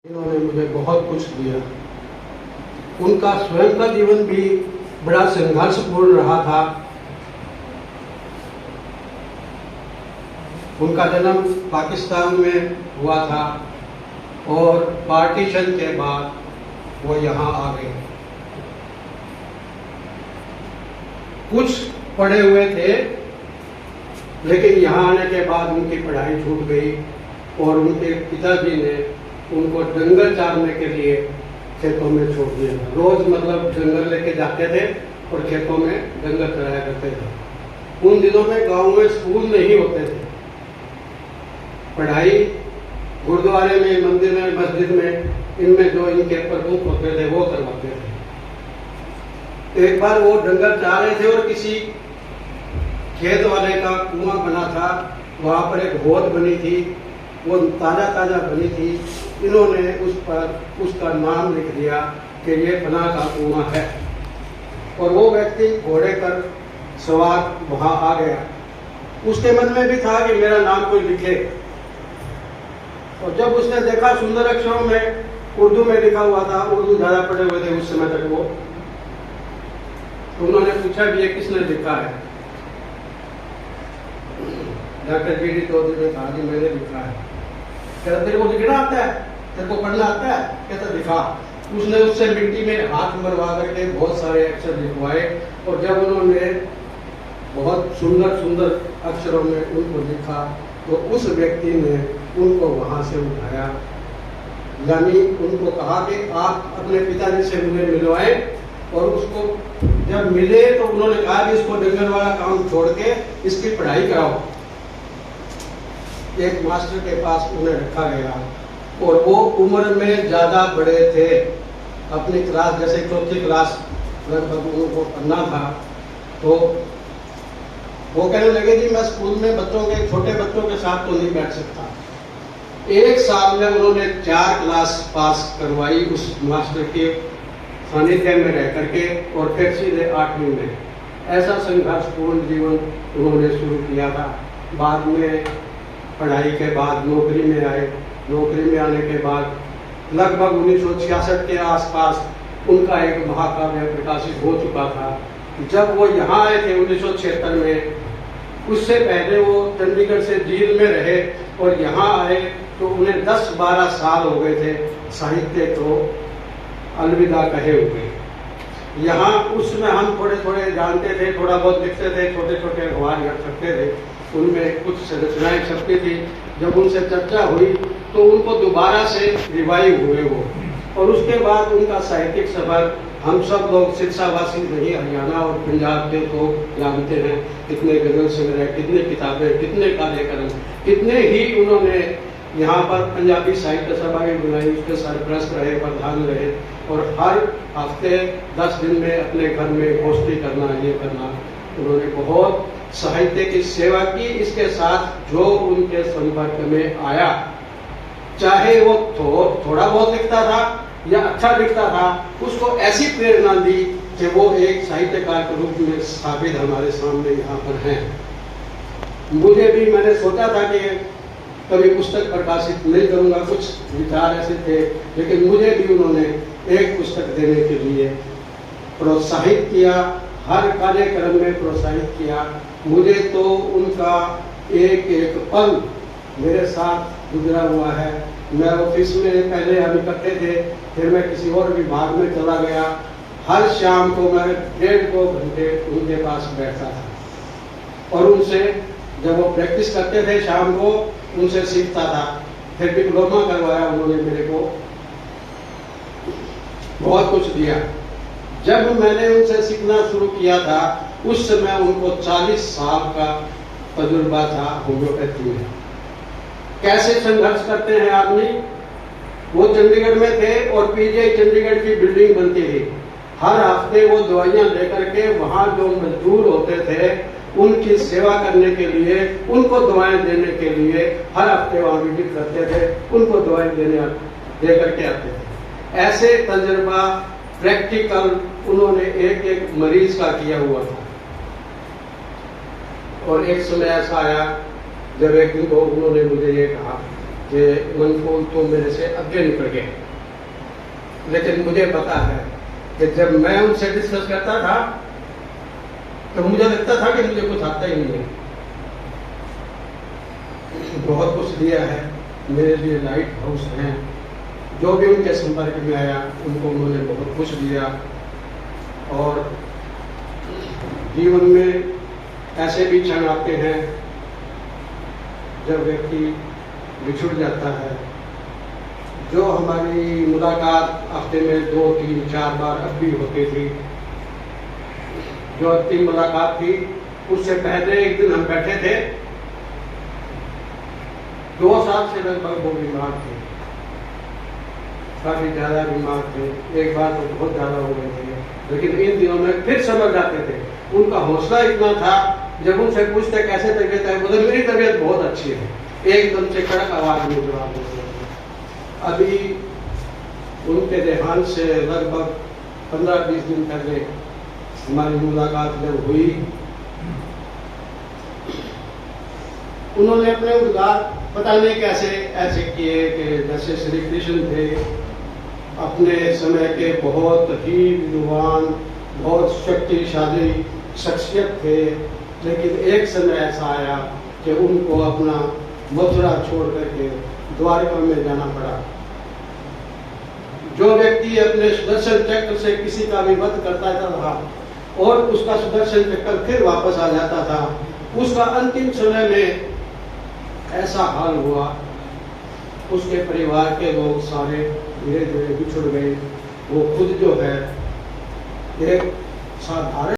इन्होंने मुझे बहुत कुछ दिया। उनका स्वयं का जीवन भी बड़ा संघर्षपूर्ण रहा था। उनका जन्म पाकिस्तान में हुआ था और पार्टीशन के बाद वो यहाँ आ गए। कुछ पढ़े हुए थे, लेकिन यहाँ आने के बाद उनकी पढ़ाई छूट गई और उनके पिताजी ने उनको जंगल चारने के लिए खेतों में छोड़ दिया। रोज मतलब जंगल लेके जाते थे और खेतों में जंगल चराया करते थे। उन दिनों में गांव में स्कूल नहीं होते थे। पढ़ाई गुरुद्वारे में, मंदिर में, मस्जिद में, इनमें जो इनके प्रमुख होते थे वो करवाते थे। एक बार वो जंगल चाह रहे थे और किसी खेत वाले का कुआं बना था, वहां पर एक होद बनी थी, वो ताजा बनी थी। इन्होंने उस पर उसका नाम लिख दिया कि ये फला का कुआं है। और वो व्यक्ति घोड़े पर सवार वहां आ गया। उसके मन में भी था कि मेरा नाम कोई लिखे। और जब उसने देखा सुंदर अक्षरों में उर्दू में लिखा हुआ था, उर्दू ज्यादा पढ़े हुए थे उस समय तक वो, तो उन्होंने पूछा भी ये किसने लिखा है। डॉक्टर जी चौधरी ने कहा जी मैंने लिखा है। कहता तेरे को लिखना आता है, तेरे को पढ़ना आता है? कहता दिखा। उसने उससे मिट्टी में हाथ मरवा करके बहुत सारे अक्षर लिखवाए और जब उन्होंने बहुत सुंदर अक्षरों में उनको लिखा तो उस व्यक्ति ने उनको वहां से उठाया, यानी उनको कहा कि आप अपने पिताजी से मुझे मिलवाए। और उसको जब मिले तो उन्होंने कहा कि इसको जंगल वाला काम छोड़ के इसकी पढ़ाई कराओ। एक मास्टर के पास उन्हें रखा गया और वो उम्र में ज्यादा बड़े थे। अपनी क्लास जैसे चौथी क्लास लगभग उनको पढ़ना था, तो वो कहने लगे जी मैं स्कूल में छोटे बच्चों के साथ तो नहीं बैठ सकता। एक साल में उन्होंने 4 क्लास पास करवाई उस मास्टर के सानिध्य में रह करके और फिर सीधे 8वीं में। ऐसा संघर्षपूर्ण जीवन उन्होंने शुरू किया था। बाद में पढ़ाई के बाद नौकरी में आए। नौकरी में आने के बाद लगभग 1966 के आसपास उनका एक महाकाव्य प्रकाशित हो चुका था। जब वो यहाँ आए थे 1976 में, उससे पहले वो चंडीगढ़ से जेल में रहे और यहाँ आए तो उन्हें 10-12 साल हो गए थे साहित्य को अलविदा कहे हुए। यहाँ उसमें हम थोड़े जानते थे, थोड़ा बहुत लिखते थे, छोटे अखबार कर सकते थे, उनमें कुछ संरचनाएं छपती थी। जब उनसे चर्चा हुई तो उनको दोबारा से रिवाइव हुए वो, और उसके बाद उनका साहित्यिक सफर हम सब लोग सिरसावासी नहीं, हरियाणा और पंजाब के तो जानते हैं। कितने गजल संग्रह, कितनी किताबें, कितने कार्यक्रम, कितने ही उन्होंने यहाँ पर पंजाबी साहित्य सभा भी बुलाई, उसके सरप्रस्त रहे, प्रधान रहे और हर हफ्ते 10 दिन में अपने घर में गोष्ठी करना, ये करना। उन्होंने बहुत साहित्य की सेवा की। इसके साथ जो उनके संपर्क में आया, चाहे वो थोड़ा बहुत लिखता था या अच्छा लिखता था, उसको ऐसी प्रेरणा दी कि वो एक साहित्यकार के रूप में स्थापित हमारे सामने यहाँ पर हैं। मुझे भी, मैंने सोचा था कि कभी पुस्तक प्रकाशित नहीं करूंगा, कुछ विचार ऐसे थे, लेकिन मुझे भी उन्होंने एक पुस्तक देने के लिए प्रोत्साहित किया, हर कार्यक्रम में प्रोत्साहित किया। मुझे तो उनका एक पल मेरे साथ गुजरा हुआ है। मैं ऑफिस में पहले हम इकट्ठे थे, फिर मैं किसी और विभाग में चला गया। हर शाम को मैं 1.5-2 घंटे उनके पास बैठता था और उनसे जब वो प्रैक्टिस करते थे शाम को, उनसे सीखता था। फिर डिप्लोमा करवाया उन्होंने मेरे को, बहुत कुछ दिया। जब मैंने उनसे सीखना शुरू किया था उस समय उनको 40 साल का तजुर्बा था होम्योपैथी में। कैसे संघर्ष करते हैं आदमी। वो चंडीगढ़ में थे और पीजीआई चंडीगढ़ की बिल्डिंग बनती थी। हर हफ्ते वो दवाइयां लेकर के वहां जो मजदूर होते थे उनकी सेवा करने के लिए, उनको दवाएं देने के लिए हर हफ्ते वहां विजिट करते थे, उनको दवाएं दे करके आते थे। ऐसे तजुर्बा प्रैक्टिकल उन्होंने एक मरीज का किया हुआ था। और एक समय ऐसा आया जब एक दिन उन्होंने मुझे ये कहा कि मनफूल तो मेरे से आगे निकल गए, लेकिन मुझे पता है कि जब मैं उनसे डिस्कस करता था तो मुझे लगता था कि मुझे कुछ आता ही नहीं है। बहुत कुछ दिया है मेरे लिए, लाइट हाउस हैं, जो भी उनके संपर्क में आया उनको उन्होंने बहुत कुछ दिया। और जीवन में ऐसे भी क्षण आते हैं जब व्यक्ति बिछुड़ जाता है। जो हमारी मुलाकात हफ्ते में 2, 3, 4 बार अब भी होती थी, जो अंतिम मुलाकात थी उससे पहले एक दिन हम बैठे थे, 2 साल से लगभग वो बीमार थे, काफी ज्यादा बीमार थे। एक बार तो बहुत ज्यादा हो गए थे, लेकिन इन दिनों में फिर समझ जाते थे। उनका हौसला इतना था, जब उनसे पूछते कैसे तबीयत है, बोले मेरी तबीयत बहुत अच्छी है, एकदम से कड़क आवाज में जवाब देते। अभी उनके देहांत से लगभग 15-20 दिन पहले हमारी मुलाकात जब हुई, उन्होंने अपने उद्गार पता नहीं कैसे ऐसे किए कि जैसे श्री कृष्ण थे, अपने समय के बहुत ही विद्वान, बहुत शक्तिशाली शख्सियत थे, लेकिन एक समय ऐसा आया कि उनको अपना मथुरा छोड़ करके द्वारका में जाना पड़ा। जो व्यक्ति अपने सुदर्शन चक्र से किसी का भी वध करता था और उसका सुदर्शन चक्र फिर वापस आ जाता था, उसका अंतिम समय में ऐसा हाल हुआ, उसके परिवार के लोग सारे धीरे धीरे बिछुड़ गए। वो खुद जो है एक साधारण